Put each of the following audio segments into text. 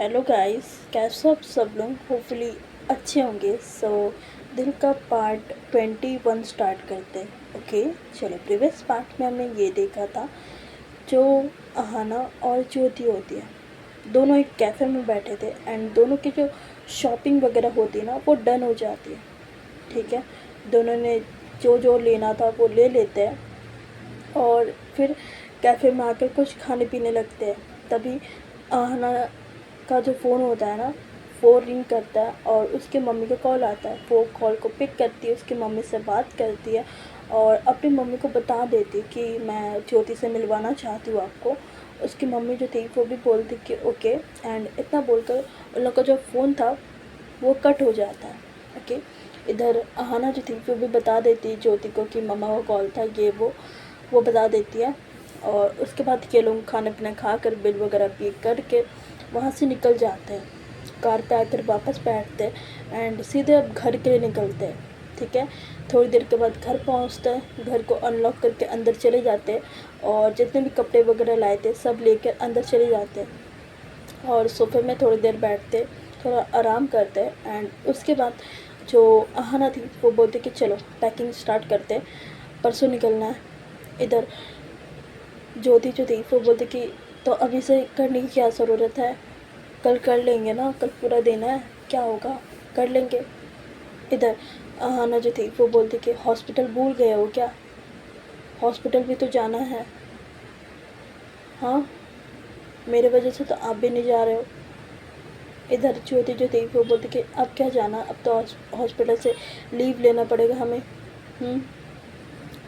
Hello guys, कैसे हो आप सब लोग। होपफुली अच्छे होंगे। दिल का पार्ट 21 स्टार्ट करते हैं। ओके, चलो। प्रीवियस पार्ट में हमने ये देखा था, जो अहाना और ज्योति होती है, दोनों एक कैफ़े में बैठे थे एंड दोनों की जो शॉपिंग वगैरह होती है ना, वो डन हो जाती है। ठीक है, दोनों ने जो जो लेना था वो ले लेते हैं और फिर कैफ़े में आकर कुछ खाने पीने लगते हैं। तभी आहना का जो फ़ोन होता है ना, वो रिंग करता है और उसके मम्मी का कॉल आता है। वो कॉल को पिक करती है, उसकी मम्मी से बात करती है और अपनी मम्मी को बता देती है कि मैं ज्योति से मिलवाना चाहती हूँ आपको। उसकी मम्मी जो थी वो भी बोलती कि ओके, एंड इतना बोलकर उन लोग का जो फ़ोन था वो कट हो जाता है। ओके, इधर अहाना जो थी वो भी बता देती है ज्योति को कि मम्मा का कॉल था, ये वो बता देती है। और उसके बाद ये लोग खाना पीना खा कर बिल वगैरह पे करके वहाँ से निकल जाते हैं। कार पे आकर वापस बैठते हैं एंड सीधे अब घर के लिए निकलते हैं। ठीक है, थोड़ी देर के बाद घर पहुँचते हैं, घर को अनलॉक करके अंदर चले जाते हैं और जितने भी कपड़े वगैरह लाए थे सब लेकर अंदर चले जाते हैं और सोफे में थोड़ी देर बैठते, थोड़ा आराम करते हैं। एंड उसके बाद जो अहाना थी वो बोलती कि चलो पैकिंग स्टार्ट करते हैं, परसों निकलना है। इधर ज्योति जो थी वो बोलती कि तो अभी से करने की क्या ज़रूरत है, कल कर लेंगे ना, कल पूरा दिन है, क्या होगा, कर लेंगे। इधर अहाना जो थी वो बोलती कि हॉस्पिटल भूल गए हो क्या, हॉस्पिटल भी तो जाना है। हाँ, मेरे वजह से तो आप भी नहीं जा रहे हो। इधर ज्योति जो थी वो बोलती कि अब क्या जाना, अब तो हॉस्पिटल से लीव लेना पड़ेगा हमें।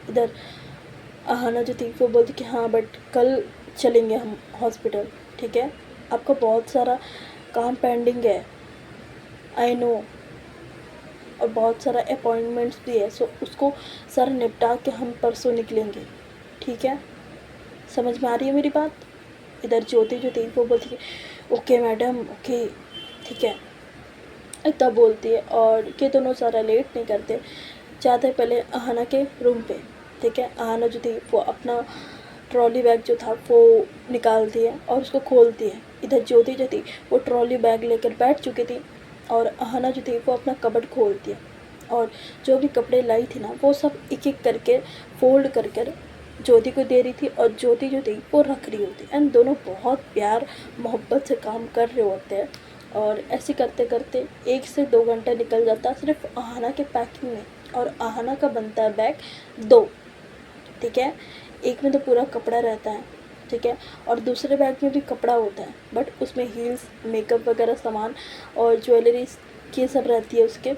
इधर अहाना जो थी वो बोलती कि हाँ बट कल चलेंगे हम हॉस्पिटल। ठीक है, आपका बहुत सारा काम पेंडिंग है, आई नो, और बहुत सारा अपॉइंटमेंट्स भी है, सो उसको सारा निपटा के हम परसों निकलेंगे। ठीक है, समझ में आ रही है मेरी बात। इधर ज्योति जो थी वो बोलती कि ओके मैडम, ओके, ठीक है, इतना बोलती है। और ये दोनों सारा लेट नहीं करते, जाते पहले अहाना के रूम पे। ठीक है, अहाना जो थी वो अपना ट्रॉली बैग जो था वो निकालती है और उसको खोलती है। इधर ज्योति जो थी वो ट्रॉली बैग लेकर बैठ चुकी थी और अहाना जो थी वो अपना कबर्ड खोलती है और जो भी कपड़े लाई थी ना वो सब एक एक करके फोल्ड कर कर ज्योति को दे रही थी और ज्योति जो थी वो रख रही होती। एंड दोनों बहुत प्यार मोहब्बत से काम कर रहे होते हैं और ऐसे करते करते 1 से 2 घंटा निकल जाता है सिर्फ अहाना के पैकिंग में। और अहाना का बनता है बैग 2। ठीक है, एक में तो पूरा कपड़ा रहता है, ठीक है, और दूसरे बैग में भी कपड़ा होता है बट उसमें हील्स, मेकअप वगैरह सामान और ज्वेलरी ये सब रहती है उसके।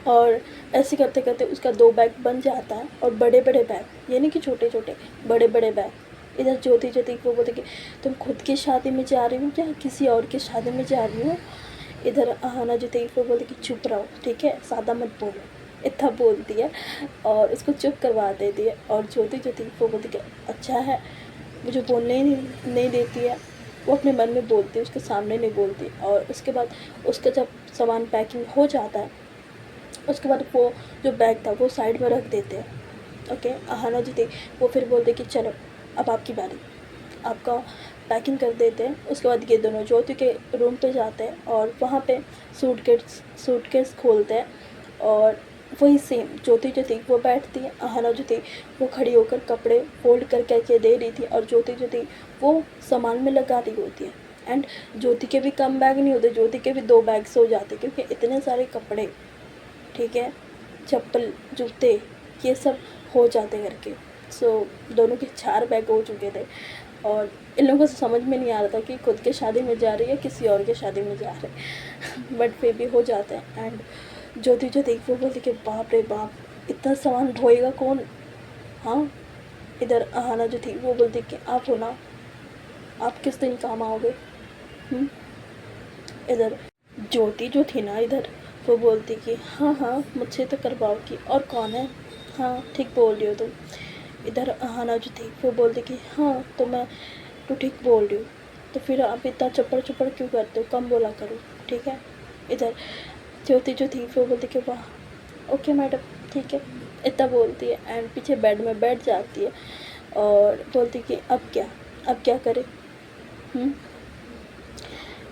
और ऐसे करते करते उसका 2 बैग बन जाता है और बड़े बड़े बैग, ये नहीं कि छोटे छोटे, बड़े बड़े बैग। इधर ज्योति जो थी वो बोलती कि तुम खुद की शादी में जा रही हो या किसी और की शादी में जा रही हो। इधर अहाना जो थी वो बोलती कि चुप रहो, ठीक है, ज़्यादा मत बोलो, इतना बोलती है और उसको चुप करवा देती है। और ज्योति जो थी वो बोलती कि अच्छा है, मुझे बोलने ही नहीं देती है। वो अपने मन में बोलती है, उसके सामने नहीं बोलती। और उसके बाद उसका जब सामान पैकिंग हो जाता है उसके बाद वो जो बैग था वो साइड में रख देते हैं। ओके, अहाना जो थी वो फिर बोलते कि चलो अब आपकी बारी, आपका पैकिंग कर देते हैं। उसके बाद ये दोनों ज्योति के रूम पे जाते हैं और वहाँ पे सूटकेस खोलते हैं और वही सेम ज्योति जो थी वो बैठती है, अहाना जो थी वो खड़ी होकर कपड़े फोल्ड करके दे रही थी और ज्योति जो थी वो सामान में लगा रही होती है। एंड ज्योति के भी कम बैग नहीं होते, ज्योति के भी 2 बैग्स हो जाते क्योंकि इतने सारे कपड़े, ठीक है, चप्पल, जूते, ये सब हो जाते करके। दोनों के 4 बैग हो चुके थे और इन लोगों को समझ में नहीं आ रहा था कि खुद के शादी में जा रही है किसी और के शादी में जा रहे बट फिर भी हो जाते हैं। एंड ज्योति जो देख वो बोलती कि बाप रे बाप, इतना सामान ढोएगा कौन। हाँ, इधर अहाना जो थी वो बोलती कि आप हो ना, आप किस दिन काम आओगे। इधर ज्योति जो थी ना, इधर वो बोलती कि हाँ हाँ मुझसे तो करवाओगी, और कौन है, हाँ ठीक बोल रही हो तुम। इधर अहाना जो थी वो बोलती कि हाँ तो ठीक बोल रही हूँ, तो फिर आप इतना चप्पड़ चप्पड़ क्यों करते हो, कम बोला करो, ठीक है। इधर ज्योति जो थी वो बोलती कि वाह ओके मैडम, ठीक है, इतना बोलती है एंड पीछे बेड में बैठ जाती है और बोलती कि अब क्या करें।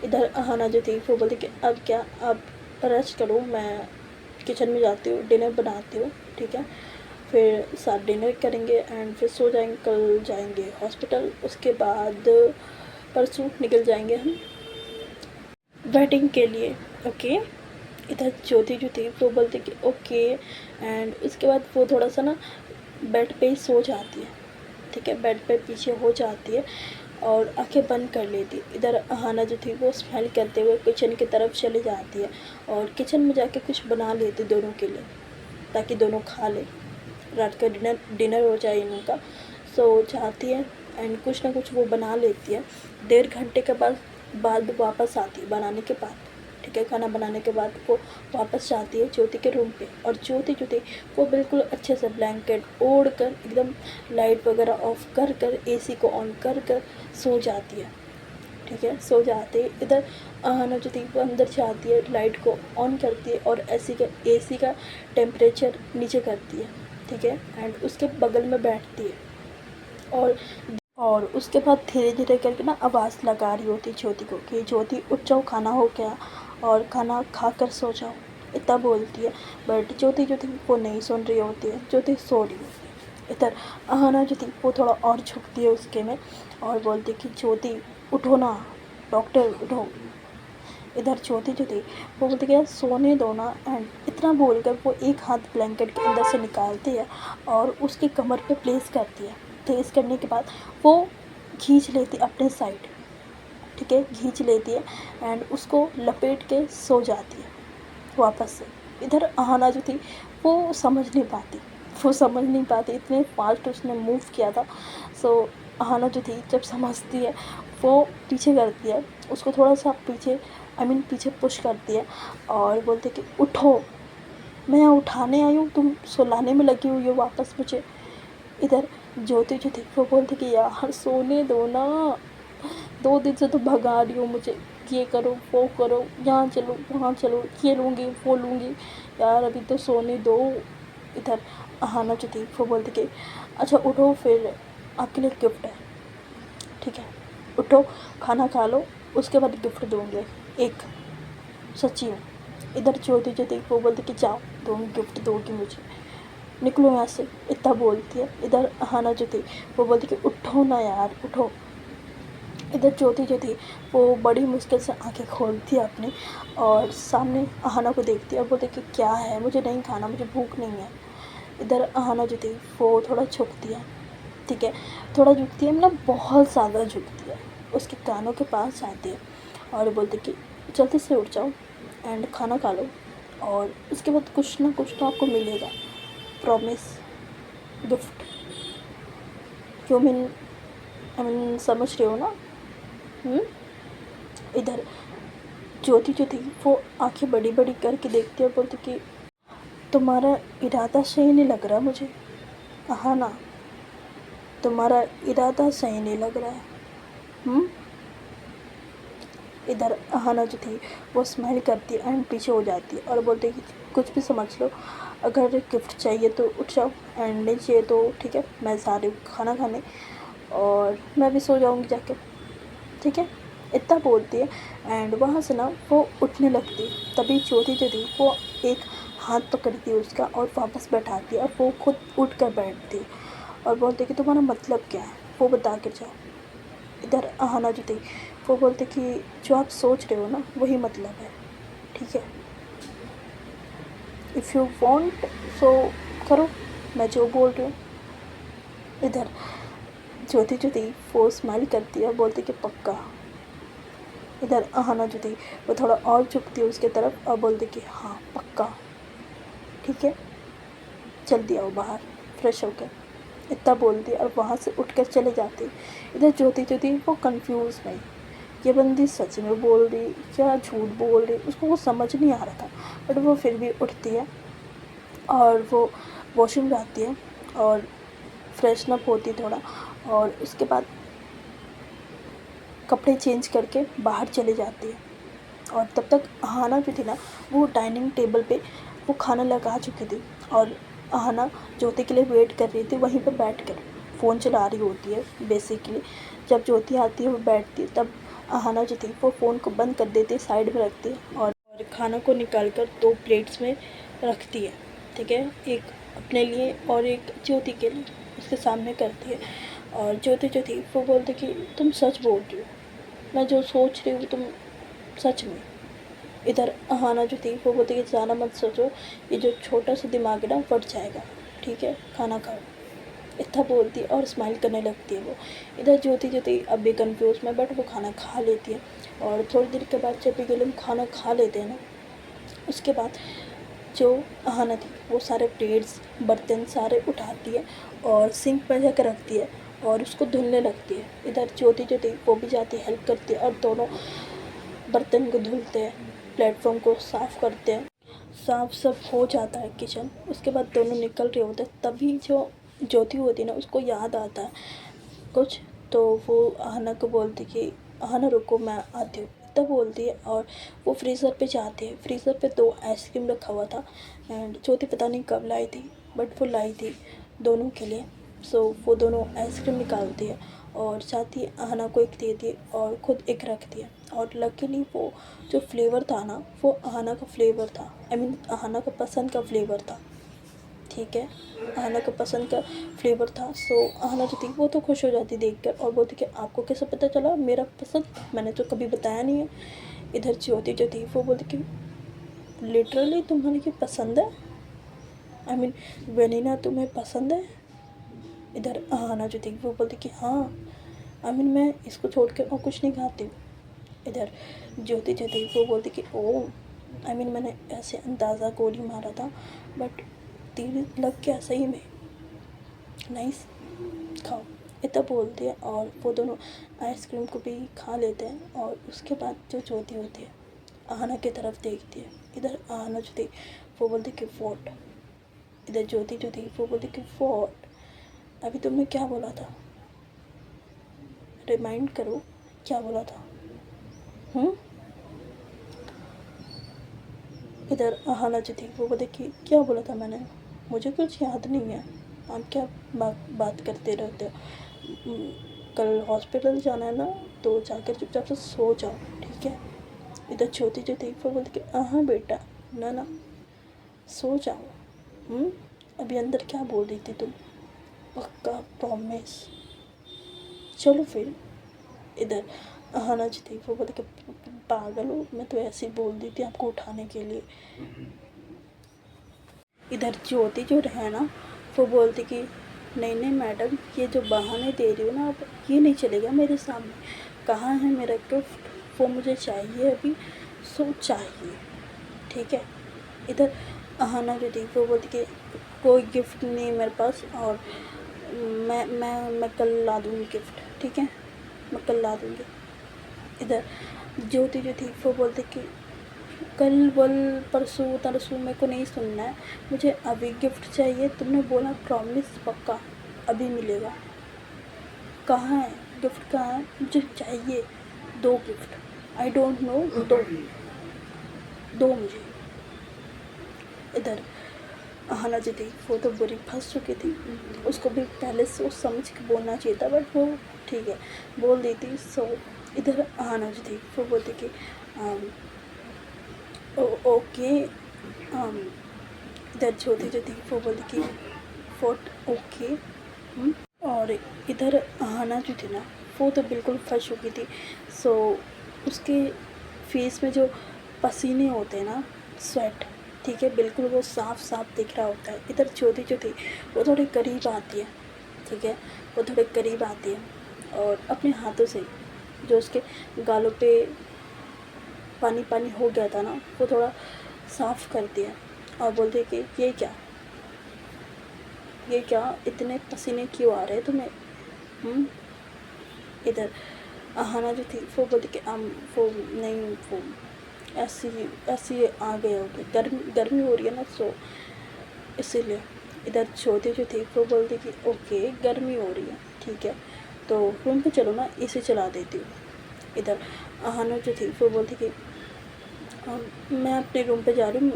इधर अहाना जो थी वो बोलती कि अब क्या, अब रेस्ट करो, मैं किचन में जाती हूँ, डिनर बनाती हूँ, ठीक है, फिर साथ डिनर करेंगे एंड फिर सो जाएंगे, कल जाएंगे हॉस्पिटल, उसके बाद परसों निकल जाएंगे हम वेडिंग के लिए। ओके। इधर ज्योति जो थी वो बोलती कि ओके, एंड उसके बाद वो थोड़ा सा ना बेड पे ही सो जाती है, ठीक है, बेड पे पीछे हो जाती है और आंखें बंद कर लेती। इधर अहाना जो थी वो स्मेल करते हुए किचन की तरफ चली जाती है और किचन में जाके कुछ बना लेती दोनों के लिए, ताकि दोनों खा ले, रात का डिनर हो जाए इनका। सो जाती है एंड कुछ ना कुछ वो बना लेती है। 1.5 घंटे के बाद वापस आती है बनाने के बाद, ठीक है, खाना बनाने के बाद वो वापस जाती है ज्योति के रूम पे, और ज्योति जो थी वो बिल्कुल अच्छे से ब्लैंकेट ओढ़ कर एकदम लाइट वगैरह ऑफ कर कर एसी को ऑन कर कर सो जाती है, ठीक है, सो जाते। इधर अहाना जो थी वो अंदर जाती है, लाइट को ऑन करती है और एसी का टेम्परेचर नीचे करती है, ठीक है, एंड उसके बगल में बैठती है और उसके बाद धीरे धीरे करके ना आवाज़ लगा रही होती ज्योति को कि ज्योति उठ जाओ, खाना हो गया और खाना खा कर सो जाओ, इतना बोलती है। बट ज्योति जो थी वो नहीं सुन रही होती है, ज्योति सो रही होती है। इधर अहाना जो थी वो थोड़ा और झुकती है उसके में और बोलती कि ज्योति उठो ना, डॉक्टर उठो। इधर ज्योति जो थी वो बोलती कि यार सोने दो ना, एंड इतना बोलकर वो एक हाथ ब्लैंकेट के अंदर से निकालती है और उसकी कमर पे प्लेस करती है। प्लेस करने के बाद वो खींच लेती अपने साइड, ठीक है, खींच लेती है एंड उसको लपेट के सो जाती है वापस से। इधर अहाना जो थी वो समझ नहीं पाती, इतने फास्ट उसने मूव किया था। सो अहाना जो थी जब समझती है वो पीछे करती है, उसको थोड़ा सा पीछे पीछे पुश करती है और बोलती है कि उठो, मैं यहाँ उठाने आई हूँ, तुम सुलाने में लगी हुई हो वापस मुझे। इधर ज्योति जो थी वो बोलती कि यार सोने दो ना, 2 दिन से तो भगा रही हो मुझे, ये करो वो करो, यहाँ चलो वहाँ चलो, ये लूँगी वो लूँगी, यार अभी तो सोने दो। इधर अहाना जो थी वो बोलती कि अच्छा उठो, फिर आपके लिए गिफ्ट है, ठीक है, उठो खाना खा लो, उसके बाद गिफ्ट दूँगी एक, सच्ची हूँ। इधर ज्योति जो थी वो बोलती कि जाओ, तुम गिफ्ट दोगी मुझे, निकलो यहाँ से, इतना बोलती है। इधर अहाना जो थी वो बोलती कि उठो ना यार उठो। इधर ज्योति जो थी वो बड़ी मुश्किल से आंखें खोलती है अपनी और सामने अहाना को देखती है और बोलती कि क्या है, मुझे नहीं खाना, मुझे भूख नहीं है। इधर अहाना जो थी वो थोड़ा झुकती है, ठीक है, थोड़ा झुकती है, मतलब बहुत ज़्यादा झुकती है, उसके कानों के पास जाती है और बोलती कि जल्दी से उठ जाओ एंड खाना खा लो और उसके बाद कुछ ना कुछ तो आपको मिलेगा, प्रॉमिस, गिफ्ट। क्यों समझ रहे हो ना? इधर ज्योति जो थी वो आंखें बड़ी बड़ी करके देखती है और बोलती कि तुम्हारा इरादा सही नहीं लग रहा मुझे, हाँ ना, तुम्हारा इरादा सही नहीं लग रहा है। इधर अहाना जो थी वो स्माइल करती है एंड पीछे हो जाती है और बोलती है कि कुछ भी समझ लो, अगर गिफ्ट चाहिए तो उठ जाओ एंड नहीं चाहिए तो ठीक है, मैं जा रही हूँ खाना खाने और मैं भी सो जाऊँगी जाके, ठीक है, इतना बोलती है। एंड वहाँ से ना वो उठने लगती है, तभी ज्योति जो थी वो एक हाथ पकड़ती है उसका और वापस बैठाती है और वो खुद उठ कर बैठती है और बोलती है कि तुम्हारा मतलब क्या है वो बता के जाओ। इधर अहाना जो थी वो बोलते कि जो आप सोच रहे हो ना वही मतलब है, ठीक है, इफ़ यू वांट सो करो, मैं जो बोल रही हूँ। इधर ज्योति जो थी वो स्माइल करती है और बोलती कि पक्का। इधर अहाना जो थी वो थोड़ा और झुकती है उसके तरफ और बोलती कि हाँ पक्का, ठीक है, जल्दी आओ बाहर फ्रेश होकर, इतना बोलती है और वहाँ से उठकर चले जाती। इधर ज्योति जो थी वो कंफ्यूज नहीं, ये बंदी सच में बोल रही क्या झूठ बोल रही, उसको वो समझ नहीं आ रहा था, बट वो फिर भी उठती है और वो वॉशरूम जाती है और फ्रेशन अप होती थोड़ा और उसके बाद कपड़े चेंज करके बाहर चली जाती है। और तब तक अहाना जो थी ना वो डाइनिंग टेबल पे वो खाना लगा चुकी थी और अहाना ज्योति के लिए वेट कर रही थी, वहीं पर बैठ कर फ़ोन चला रही होती है बेसिकली। जब ज्योति आती है वो बैठती है तब अहाना जो थी वो फ़ोन को बंद कर देती है, साइड में रखती है और खाना को निकाल कर 2 प्लेट्स में रखती है, ठीक है। एक अपने लिए और एक ज्योति के लिए उसके सामने करती है। और ज्योति जो थी वो बोलती कि तुम सच बोल रही हो, मैं जो सोच रही हूँ तुम सच में। इधर अहाना जो थी वो बोलती कि ज़्यादा मत सोचो, ये जो छोटा सा दिमाग है ना फट जाएगा, ठीक है, खाना खाओ, इतना बोलती है और स्माइल करने लगती है वो। इधर ज्योति जो थी अब भी कन्फ्यूज में, बट वो खाना खा लेती है। और थोड़ी देर के बाद जब भी लोग खाना खा लेते हैं ना, उसके बाद जो अहाना थी वो सारे प्लेट्स बर्तन सारे उठाती है और सिंक पर जाकर रखती है और उसको धुलने लगती है। इधर ज्योति जो थी वो भी जाती है, हेल्प करती है और दोनों बर्तन को धुलते हैं, प्लेटफॉर्म को साफ़ करते हैं। साफ सब हो जाता है किचन, उसके बाद दोनों निकल रहे होते हैं, तभी जो ज्योति होती है ना उसको याद आता है कुछ, तो वो अहाना को बोलती कि अहाना रुको मैं आती हूँ, तब बोलती है। और वो फ्रीज़र पे जाती है, फ्रीज़र पे 2 आइसक्रीम रखा हुआ था एंड ज्योति पता नहीं कब लाई थी, बट वो लाई थी दोनों के लिए। सो वो दोनों आइसक्रीम निकालती है और साथ ही अहाना को एक देती है और ख़ुद एक रखती है। और लकीली वो जो फ्लेवर था ना वो अहाना का फ्लेवर था, आई मीन अहाना का पसंद का फ्लेवर था, ठीक है, अहाना का पसंद का फ्लेवर था। सो अहाना जो थी वो तो खुश हो जाती देखकर और बोलती कि आपको कैसे पता चला मेरा पसंद, मैंने तो कभी बताया नहीं है। इधर ज्योति जो थी वो बोलती कि लिटरली तुम्हारे ये पसंद है, आई मीन वेनिला तुम्हें पसंद है। इधर अहाना जो थी वो बोलती कि हाँ, आई मीन मैं इसको छोड़ के और कुछ नहीं खाती हूँ। इधर ज्योति जो थी वो बोलती कि ओ, आई मीन मैंने ऐसे अंदाज़ा गोली मारा था बट तीर लग गया सही में, नाइस, खाओ, इतना बोलती है। और वो दोनों आइसक्रीम को भी खा लेते हैं और उसके बाद जो ज्योति होती है अहाना की तरफ देखती है। इधर अहाना जो थी वो बोलती कि वॉट, इधर ज्योति जो थी वो बोलती कि वॉट, अभी तुमने क्या बोला था, रिमाइंड करो क्या बोला था। इधर अहाना जो थी वो बोले कि क्या बोला था मैंने, मुझे कुछ याद नहीं है, आप क्या बात करते रहते हो। कल हॉस्पिटल जाना है ना, तो जाकर चुपचाप से सो जाओ, ठीक है। इधर छोटी जो थी वो बोलती कि हाँ बेटा, ना ना सो जाओ। अभी अंदर क्या बोल रही थी तुम, पक्का प्रॉमिस, चलो फिर। इधर अहाना जो थी वो बोलती कि पागल हो, मैं तो ऐसे ही बोल दी थी आपको उठाने के लिए। इधर ज्योति जो है ना वो बोलती कि नहीं नहीं मैडम, ये जो बहाने दे रही हो ना आप, ये नहीं चलेगा मेरे सामने, कहाँ है मेरा गिफ्ट, वो मुझे चाहिए अभी, सो चाहिए, ठीक है। इधर अहाना जो थी वो बोलती कि कोई गिफ्ट नहीं है मेरे पास और मैं कल ला दूँगी गिफ्ट, ठीक है, मैं कल ला दूँगी। इधर ज्योति जो थी वो बोलती कि कल वल परसों तरसों मेरे को नहीं सुनना है, मुझे अभी गिफ्ट चाहिए, तुमने बोला प्रॉमिस पक्का अभी मिलेगा, कहाँ है गिफ्ट, कहाँ है, मुझे चाहिए, दो गिफ्ट, आई डोंट नो, दो मुझे। इधर अहाना जो थी वो तो बुरी फंस चुकी थी, उसको भी पहले सोच समझ के बोलना चाहिए था, बट वो ठीक है बोल दी थी। सो इधर अहाना जो थी वो बोलती कि ओके। इधर ज्योति जो थी वो बोलती कि वॉट ओके। और इधर अहाना जो थी ना वो तो बिल्कुल फंस चुकी थी। सो उसके फेस में जो पसीने होते हैं ना, स्वेट, ठीक है, बिल्कुल वो साफ साफ दिख रहा होता है। इधर ज्योति जो थी वो थोड़ी करीब आती है, ठीक है, वो थोड़े करीब आती है और अपने हाथों से जो उसके गालों पे पानी पानी हो गया था ना वो थोड़ा साफ़ करती है और बोलती है कि ये क्या इतने पसीने क्यों आ रहे हैं तुम्हें। इधर अहाना जो थी वो बोलती कि वो नहीं, वो ऐसी आ गए होगी, गर्मी हो रही है ना, सो इसीलिए। इधर छोटी जो थी वो बोलती कि ओके गर्मी हो रही है, ठीक है, तो रूम पे चलो ना, एसी चला देती हूँ। इधर अहाना जो थी वो बोलती कि मैं अपने रूम पे जा रही हूँ,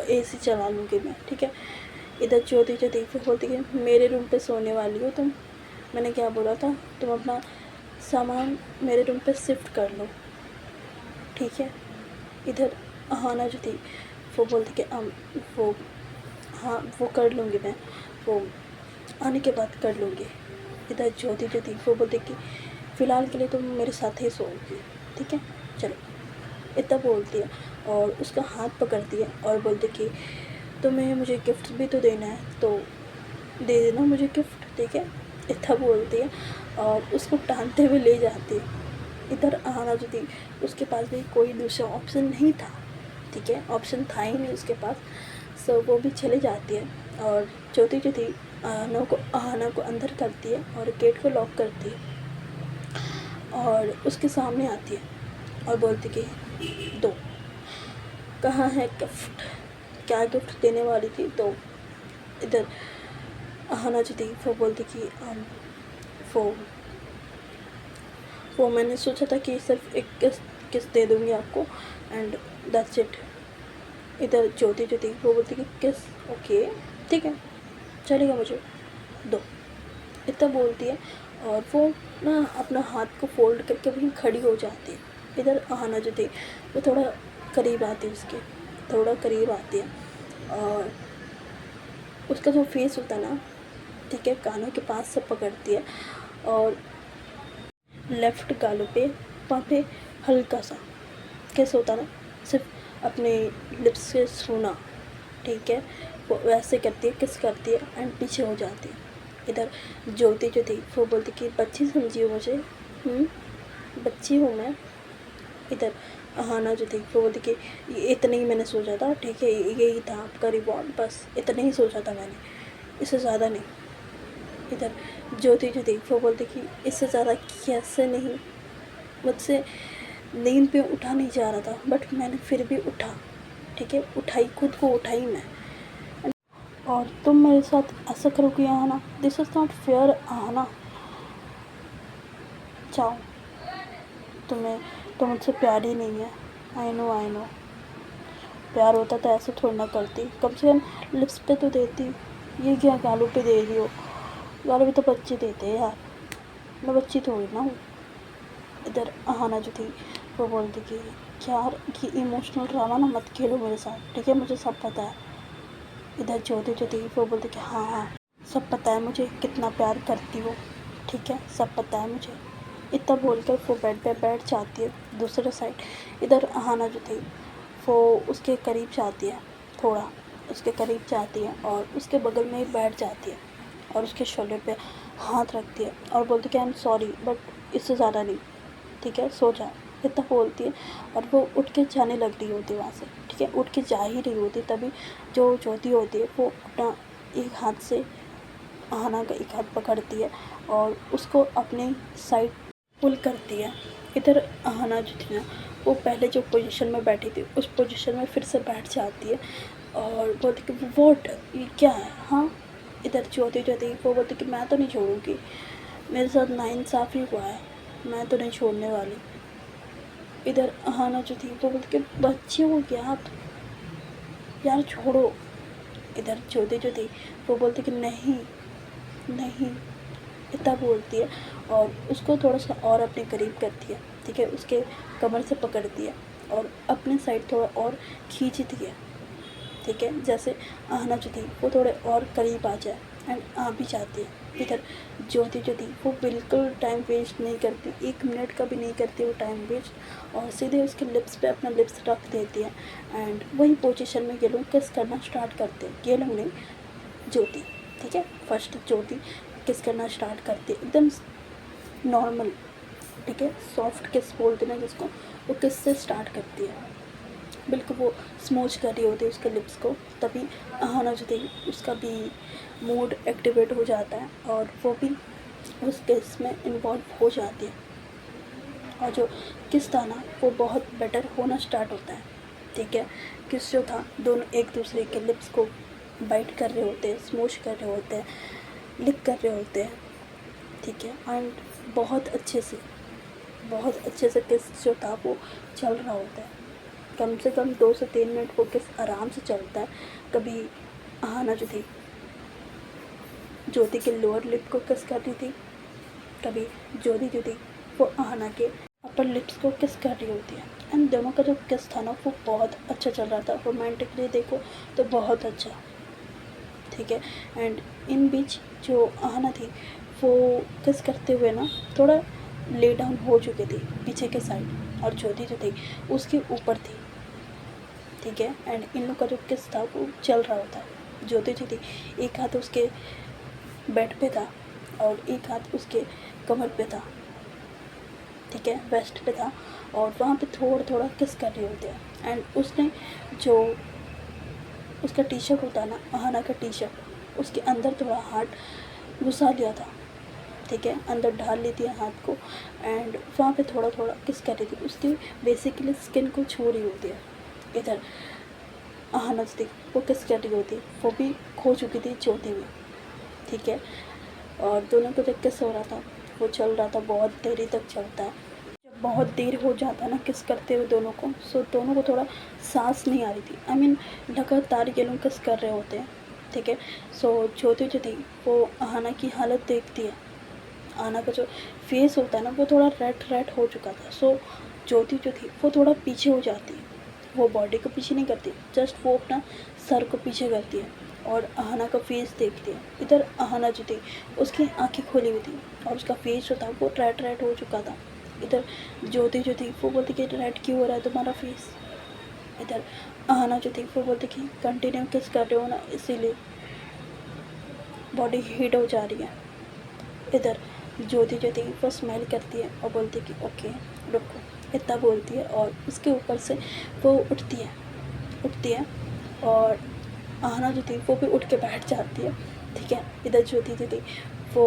एसी चला लूँगी मैं, ठीक है। इधर ज्योति जो थी वो बोलती कि मेरे रूम पे सोने वाली हो तुम, मैंने क्या बोला था, तुम अपना सामान मेरे रूम पे शिफ्ट कर लो, ठीक है। इधर अहाना जो थी वो बोलती कि वो हाँ वो कर लूँगी मैं, वो आने के बाद कर लूँगी। इधर ज्योति जो थी वो बोलती कि फ़िलहाल के लिए तुम मेरे साथ ही सोओगी, ठीक है, चलो, इतना बोलती है। और उसका हाथ पकड़ती है और बोलती कि तुम्हें मुझे गिफ्ट भी तो देना है, तो दे देना मुझे गिफ्ट, ठीक है, इतना बोलती है और उसको टानते हुए ले जाती है। इधर अहाना जो थी उसके पास भी कोई दूसरा ऑप्शन नहीं था, ठीक है, ऑप्शन था ही नहीं उसके पास, सो वो भी चली जाती है। और ज्योति जो थी अहाना को अंदर करती है और गेट को लॉक करती है और उसके सामने आती है और बोलती कि दो, कहाँ है गिफ्ट, क्या गिफ्ट देने वाली थी। तो इधर अहाना जो थी वो बोलती कि वो मैंने सोचा था कि सिर्फ एक किस दे दूँगी आपको एंड दैट्स इट। इधर ज्योति जो थी वो बोलती कि किस, ओके ठीक है चलेगा, मुझे दो, इतना बोलती है। और वो ना अपना हाथ को फोल्ड करके वहीं खड़ी हो जाती है। इधर अहाना जो थी वो थोड़ा करीब आती है, उसके थोड़ा करीब आती है और उसका जो फेस होता है ना, ठीक है, कानों के पास से पकड़ती है और लेफ़्ट गालों पे वहाँ पे हल्का सा किस होता है ना, सिर्फ अपने लिप्स से छूना, ठीक है, वो वैसे करती है, किस करती है एंड पीछे हो जाती है। इधर ज्योति जो थी वो बोलती कि बच्ची समझी हो मुझे, बच्ची हूँ मैं। इधर अहाना जो थी वो बोलती कि इतना ही मैंने सोचा था, ठीक है, यही था आपका रिवॉर्ड, बस इतना ही सोचा था मैंने, इससे ज़्यादा नहीं। इधर ज्योति जो थी वो बोलती कि इससे ज़्यादा कैसे नहीं, मुझसे नींद पे उठा नहीं जा रहा था बट मैंने फिर भी उठा, ठीक है, उठाई, खुद को उठाई मैं। और तुम मेरे साथ ऐसा करोगी आना, दिस इज़ नॉट फेयर आना, जाओ, तो मुझसे प्यार ही नहीं है। आई नो, प्यार होता तो ऐसे थोड़ा ना करती, कम से कम लिप्स पे तो देती, ये क्या गालों पे दे रही हो, गालों पे तो बच्चे देते हैं यार, मैं बच्ची थोड़ी ना हूँ। इधर अहाना जो थी वो बोलती कि यार ये इमोशनल ड्रामा ना मत खेलो मेरे साथ, ठीक है, मुझे सब पता है। इधर ज्योति जो थी वो बोलती कि हाँ सब पता है मुझे कितना प्यार करती हो, ठीक है, सब पता है मुझे, इतना बोलकर वो बेड पे बैठ जाती है दूसरे साइड। इधर अहाना जो थी वो उसके करीब जाती है, थोड़ा उसके करीब जाती है और उसके बगल में ही बैठ जाती है और उसके शोल्डर पे हाथ रखती है और बोलती कि आई एम सॉरी बट इससे ज़्यादा नहीं, ठीक है, सो जा, इतना बोलती है। और वो उठ के जाने लग रही होती है वहाँ से, ठीक है, उठ के जा ही रही होती, तभी जो ज्योति होती है वो अपना एक हाथ से अहाना का एक हाथ पकड़ती है और उसको अपने साइड पुल करती है। इधर अहाना जो थी ना वो पहले जो पोजीशन में बैठी थी उस पोजीशन में फिर से बैठ जाती है और बोलती कि वॉट, ये क्या है, हाँ। इधर ज्योति जो थी वो बोलती कि मैं तो नहीं छोड़ूंगी, मेरे साथ नाइंसाफ़ी हुआ है, मैं तो नहीं छोड़ने वाली। इधर अहाना जो थी वो बोलती कि बच्चे हो क्या आप, यार छोड़ो। इधर ज्योति जो थी वो बोलती कि नहीं, इतना बोलती है और उसको थोड़ा सा और अपने करीब करती है, ठीक है, उसके कमर से पकड़ती है और अपने साइड थोड़ा और खींचती है, ठीक है, जैसे अहाना जो थी वो थोड़े और करीब आ जाए एंड आ भी जाती है। इधर ज्योति जो थी वो बिल्कुल टाइम वेस्ट नहीं करती, 1 मिनट का भी नहीं करती वो टाइम वेस्ट, और सीधे उसके लिप्स पे अपना लिप्स रख देती है एंड वही पोजीशन में ये लोग किस करना स्टार्ट करते हैं, ये लोग नहीं, ज्योति, ठीक है, फर्स्ट ज्योति किस करना स्टार्ट करती है एकदम नॉर्मल, ठीक है, सॉफ्ट किस बोलते हैं जिसको, वो किस से स्टार्ट करती है, बिल्कुल वो स्मूच कर रही होती है उसके लिप्स को, तभी अहाना जो थी उसका भी मूड एक्टिवेट हो जाता है और वो भी उस किस में इन्वॉल्व हो जाती है और जो किस था ना वो बहुत बेटर होना स्टार्ट होता है, ठीक है। किस जो था दोनों एक दूसरे के लिप्स को बाइट कर रहे होते हैं, स्मूच कर रहे होते हैं, लिक कर रहे होते हैं, ठीक है, एंड बहुत अच्छे से किस जो था वो चल रहा होता है, कम से कम 2 से 3 मिनट वो किस आराम से चलता है। कभी अहाना जो थी ज्योति के लोअर लिप को किस कर रही थी, कभी ज्योति जो थी वो आहना के अपर लिप्स को किस कर रही होती है। एंड दोनों का जो किस था ना वो बहुत अच्छा चल रहा था, रोमांटिकली देखो तो बहुत अच्छा, ठीक है। एंड इन बीच जो आहना थी वो किस करते हुए ना थोड़ा ले डाउन हो चुकी थी पीछे के साइड, और ज्योति जो थी उसके ऊपर थी, ठीक है। एंड इन लोग का जो किस था वो चल रहा होता है। ज्योति जो थी एक हाथ उसके बेड पे था और एक हाथ उसके कमर पे था, ठीक है, वेस्ट पे था, और वहाँ पे थोड़ा थोड़ा किस कर रही होती है। एंड उसने जो उसका टी शर्ट होता है ना, आहना का टी शर्ट, उसके अंदर थोड़ा हाथ घुसा लिया था, ठीक है, अंदर ढाल ली थी हाथ को। एंड वहाँ पे थोड़ा थोड़ा किस कर रही थी, उसकी बेसिकली स्किन को छू रही होती है। इधर आहना थी वो किस कर रही होती, वो भी खो चुकी थी ज्योति में, ठीक है। और दोनों को जब किस हो रहा था वो चल रहा था, बहुत देरी तक चलता है। जब बहुत देर हो जाता है ना किस करते हुए दोनों को, सो दोनों को थोड़ा सांस नहीं आ रही थी। आई मीन लगातार ये लोग किस कर रहे होते हैं, ठीक है। सो ज्योति जो थी वो आहना की हालत देखती है। आहना का जो फेस होता है ना वो थोड़ा रेड रेड हो चुका था। सो ज्योति जो थी वो थोड़ा पीछे हो जाती है, वो बॉडी को पीछे नहीं करती, जस्ट वो अपना सर को पीछे करती है और आहना का फेस देखती है। इधर आहना जो थी उसकी आंखें खोली हुई थी और उसका फेस जो था वो रेड रेड हो चुका था। इधर ज्योति जो थी वो बोलती कि रेड क्यों हो रहा है तुम्हारा फेस। इधर आहना जो थी वो बोलती कि कंटिन्यू किस कर रहे हो ना, इसीलिए बॉडी हीट हो जा रही है। इधर ज्योति जो थी वो स्माइल करती है और बोलती कि ओके रुको, इतना बोलती है और उसके ऊपर से वो उठती है और आहना जो थी वो भी उठ के बैठ जाती है, ठीक है। इधर ज्योति जो थी वो